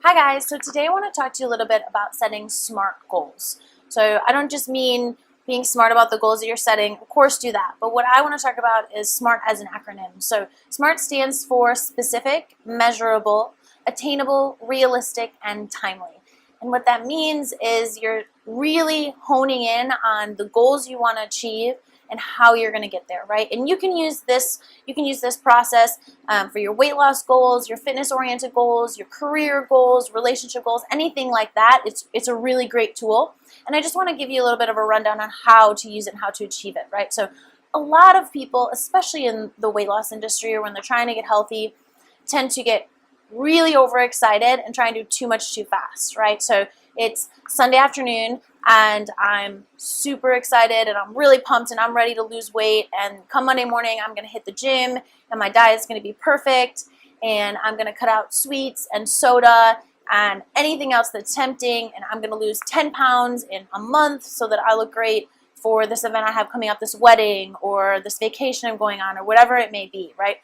Hi guys, so today I want to talk to you a little bit about setting SMART goals. So I don't just mean being smart about the goals that you're setting, of course do that, but what I want to talk about is SMART as an acronym. So SMART stands for specific, measurable, attainable, realistic, and timely. And what that means is you're really honing in on the goals you want to achieve and how you're going to get there, right? And you can use this process for your weight loss goals, your fitness-oriented goals, your career goals, relationship goals, anything like that. It's a really great tool. And I just want to give you a little bit of a rundown on how to use it and how to achieve it, right? So a lot of people, especially in the weight loss industry or when they're trying to get healthy, tend to get really overexcited and try and do too much too fast, right? So it's Sunday afternoon and I'm super excited and I'm really pumped and I'm ready to lose weight, and come Monday morning I'm going to hit the gym and my diet is going to be perfect and I'm going to cut out sweets and soda and anything else that's tempting, and I'm going to lose 10 pounds in a month so that I look great for this event I have coming up, this wedding or this vacation I'm going on or whatever it may be, right?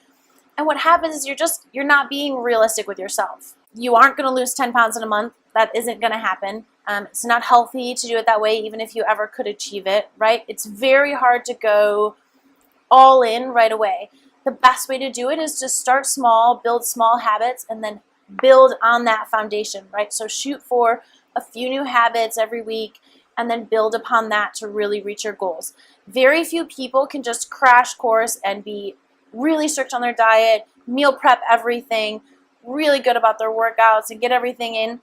And what happens is you're not being realistic with yourself. You aren't going to lose 10 pounds in a month. That isn't going to happen. It's not healthy to do it that way, even if you ever could achieve it, right? It's very hard to go all in right away. The best way to do it is to start small, build small habits, and then build on that foundation, right? So shoot for a few new habits every week and then build upon that to really reach your goals. Very few people can just crash course and be really strict on their diet, meal prep everything, really good about their workouts, and get everything in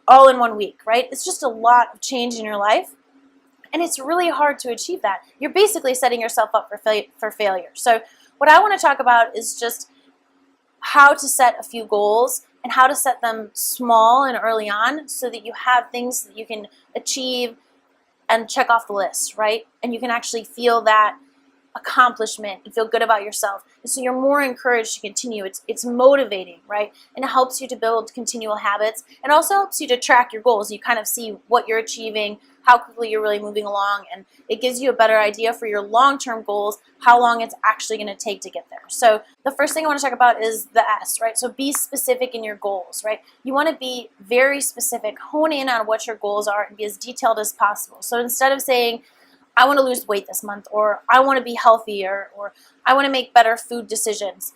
all in 1 week, right? It's just a lot of change in your life, and it's really hard to achieve that. You're basically setting yourself up for failure. So what I want to talk about is just how to set a few goals and how to set them small and early on so that you have things that you can achieve and check off the list, right? And you can actually feel that accomplishment and feel good about yourself, and so you're more encouraged to continue. It's motivating, right? And it helps you to build continual habits, and also helps you to track your goals. You kind of see what you're achieving, how quickly you're really moving along, and it gives you a better idea for your long-term goals, how long it's actually going to take to get there. So the first thing I want to talk about is the S, right? So be specific in your goals, right? You want to be very specific, hone in on what your goals are, and be as detailed as possible. So instead of saying, I want to lose weight this month, or I want to be healthier, or I want to make better food decisions.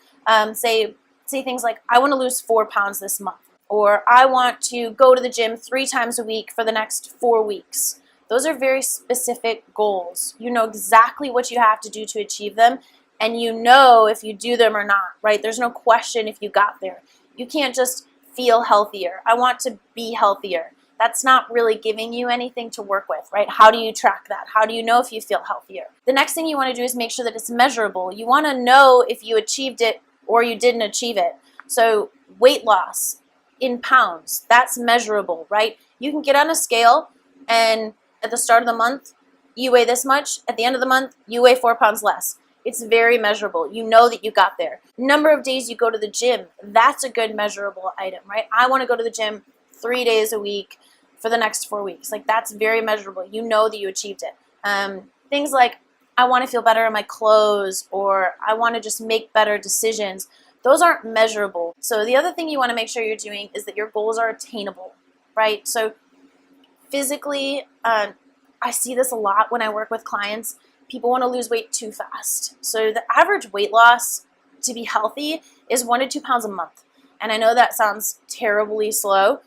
Say things like, I want to lose 4 pounds this month, or I want to go to the gym 3 times a week for the next 4 weeks. Those are very specific goals. You know exactly what you have to do to achieve them, and you know if you do them or not, right? There's no question if you got there. You can't just feel healthier. I want to be healthier. That's not really giving you anything to work with, right? How do you track that? How do you know if you feel healthier? The next thing you want to do is make sure that it's measurable. You want to know if you achieved it or you didn't achieve it. So weight loss in pounds, that's measurable, right? You can get on a scale and at the start of the month, you weigh this much. At the end of the month, you weigh 4 pounds less. It's very measurable. You know that you got there. Number of days you go to the gym, that's a good measurable item, right? I want to go to the gym 3 days a week for the next 4 weeks. Like, that's very measurable. You know that you achieved it. Things like, I want to feel better in my clothes, or I want to just make better decisions. Those aren't measurable. So the other thing you want to make sure you're doing is that your goals are attainable, right? So physically, I see this a lot when I work with clients. People want to lose weight too fast. So the average weight loss to be healthy is 1 to 2 pounds a month. And I know that sounds terribly slow,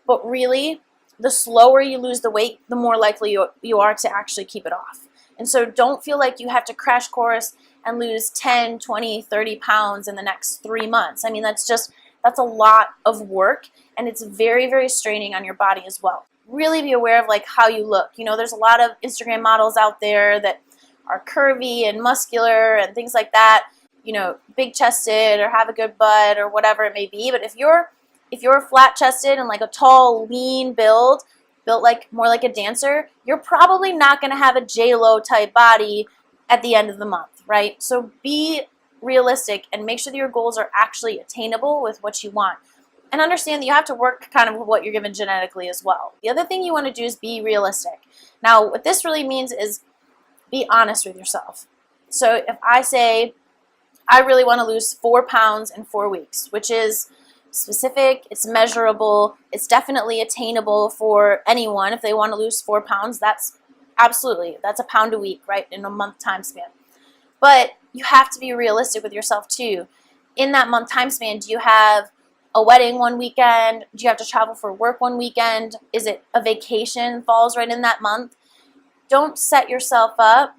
but really, the slower you lose the weight, the more likely you are to actually keep it off. And so don't feel like you have to crash course and lose 10, 20, 30 pounds in the next 3 months. I mean, that's a lot of work, and it's very, very straining on your body as well. Really be aware of like how you look. You know, there's a lot of Instagram models out there that are curvy and muscular and things like that, you know, big chested or have a good butt or whatever it may be. But if you're flat chested and like a tall, lean built like more like a dancer, you're probably not going to have a J-Lo type body at the end of the month, right? So be realistic and make sure that your goals are actually attainable with what you want. And understand that you have to work kind of with what you're given genetically as well. The other thing you want to do is be realistic. Now, what this really means is be honest with yourself. So if I say, I really want to lose 4 pounds in 4 weeks, which is specific, it's measurable, it's definitely attainable for anyone. If they want to lose 4 pounds, that's a pound a week, right, in a month time span. But you have to be realistic with yourself too. In that month time span, do you have a wedding one weekend? Do you have to travel for work one weekend? Is it a vacation falls right in that month? Don't set yourself up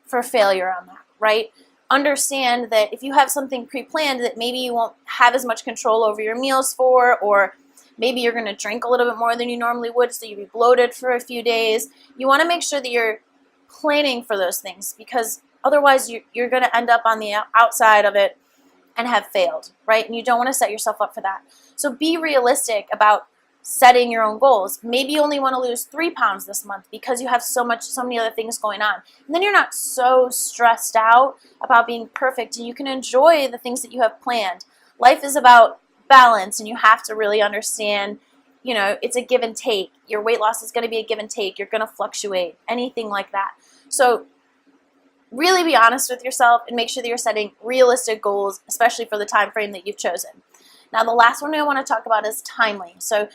for failure on that, right? Understand that if you have something pre-planned that maybe you won't have as much control over your meals for, or maybe you're going to drink a little bit more than you normally would, so you'll be bloated for a few days. You want to make sure that you're planning for those things, because otherwise you're going to end up on the outside of it and have failed, right? And you don't want to set yourself up for that. So be realistic about setting your own goals. Maybe you only want to lose 3 pounds this month because you have so many other things going on. And then you're not so stressed out about being perfect, and you can enjoy the things that you have planned. Life is about balance, and you have to really understand, you know, it's a give and take. Your weight loss is going to be a give and take. You're going to fluctuate, anything like that. So really be honest with yourself and make sure that you're setting realistic goals, especially for the time frame that you've chosen. Now, the last one I want to talk about is timely. So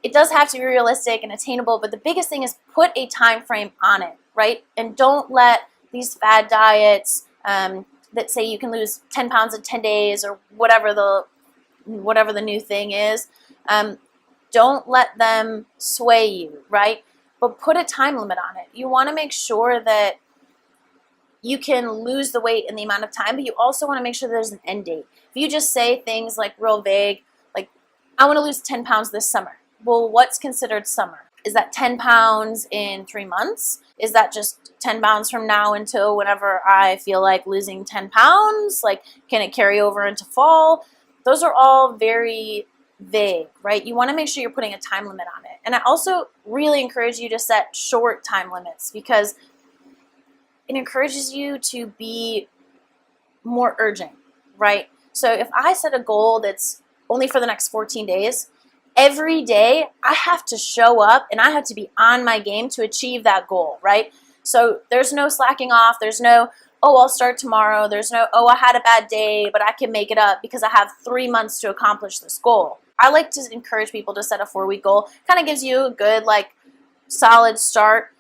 it does have to be realistic and attainable, but the biggest thing is put a time frame on it, right? And don't let these fad diets that say you can lose 10 pounds in 10 days or whatever the new thing is, don't let them sway you, right? But put a time limit on it. You want to make sure that you can lose the weight in the amount of time, but you also want to make sure there's an end date. If you just say things like real vague, like, I want to lose 10 pounds this summer. Well, what's considered summer? Is that 10 pounds in 3 months? Is that just 10 pounds from now until whenever I feel like losing 10 pounds? Like, can it carry over into fall? Those are all very vague, right? You want to make sure you're putting a time limit on it. And I also really encourage you to set short time limits, because it encourages you to be more urgent, right? So if I set a goal that's only for the next 14 days, every day I have to show up and I have to be on my game to achieve that goal, right? So there's no slacking off. There's no, oh, I'll start tomorrow. There's no, oh, I had a bad day, but I can make it up because I have 3 months to accomplish this goal. I like to encourage people to set a 4-week goal. Kind of gives you a good, like, solid start.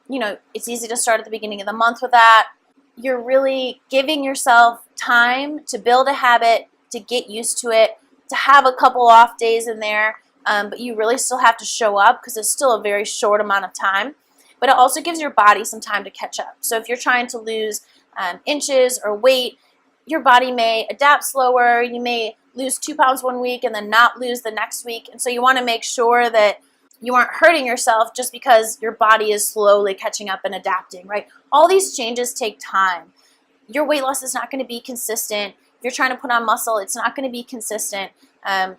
You know, it's easy to start at the beginning of the month with that. You're really giving yourself time to build a habit, to get used to it, to have a couple off days in there, but you really still have to show up because it's still a very short amount of time. But it also gives your body some time to catch up. So if you're trying to lose inches or weight, your body may adapt slower. You may lose 2 pounds one week and then not lose the next week. And so you want to make sure that you aren't hurting yourself just because your body is slowly catching up and adapting, right? All these changes take time. Your weight loss is not going to be consistent. If you're trying to put on muscle, it's not going to be consistent.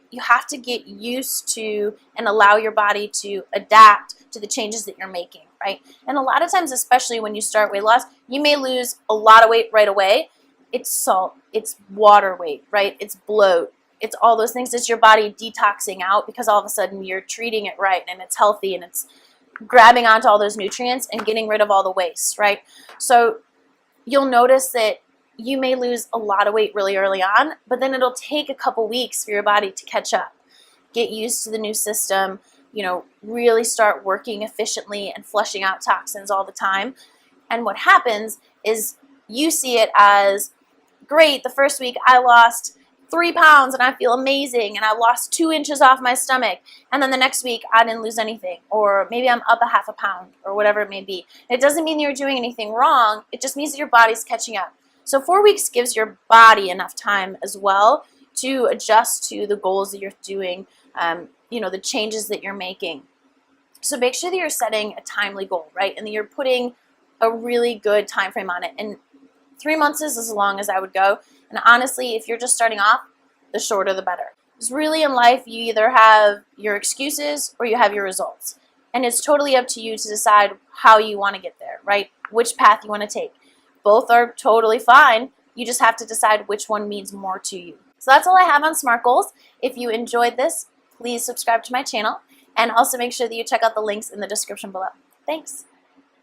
You have to get used to and allow your body to adapt to the changes that you're making, right? And a lot of times, especially when you start weight loss, you may lose a lot of weight right away. It's salt, it's water weight, right? It's bloat. It's all those things. It's your body detoxing out because all of a sudden you're treating it right and it's healthy and it's grabbing onto all those nutrients and getting rid of all the waste, right? So you'll notice that you may lose a lot of weight really early on, but then it'll take a couple weeks for your body to catch up, get used to the new system, you know, really start working efficiently and flushing out toxins all the time. And what happens is you see it as, great, the first week I lost 3 pounds and I feel amazing and I lost 2 inches off my stomach, and then the next week I didn't lose anything, or maybe I'm up a half a pound or whatever it may be. It doesn't mean you're doing anything wrong. It just means that your body's catching up. So 4 weeks gives your body enough time as well to adjust to the goals that you're doing, you know, the changes that you're making. So make sure that you're setting a timely goal, right? And that you're putting a really good time frame on it. And 3 months is as long as I would go. And honestly, if you're just starting off, the shorter the better. Because really in life, you either have your excuses or you have your results. And it's totally up to you to decide how you want to get there, right? Which path you want to take. Both are totally fine. You just have to decide which one means more to you. So that's all I have on SMART goals. If you enjoyed this, please subscribe to my channel. And also make sure that you check out the links in the description below. Thanks.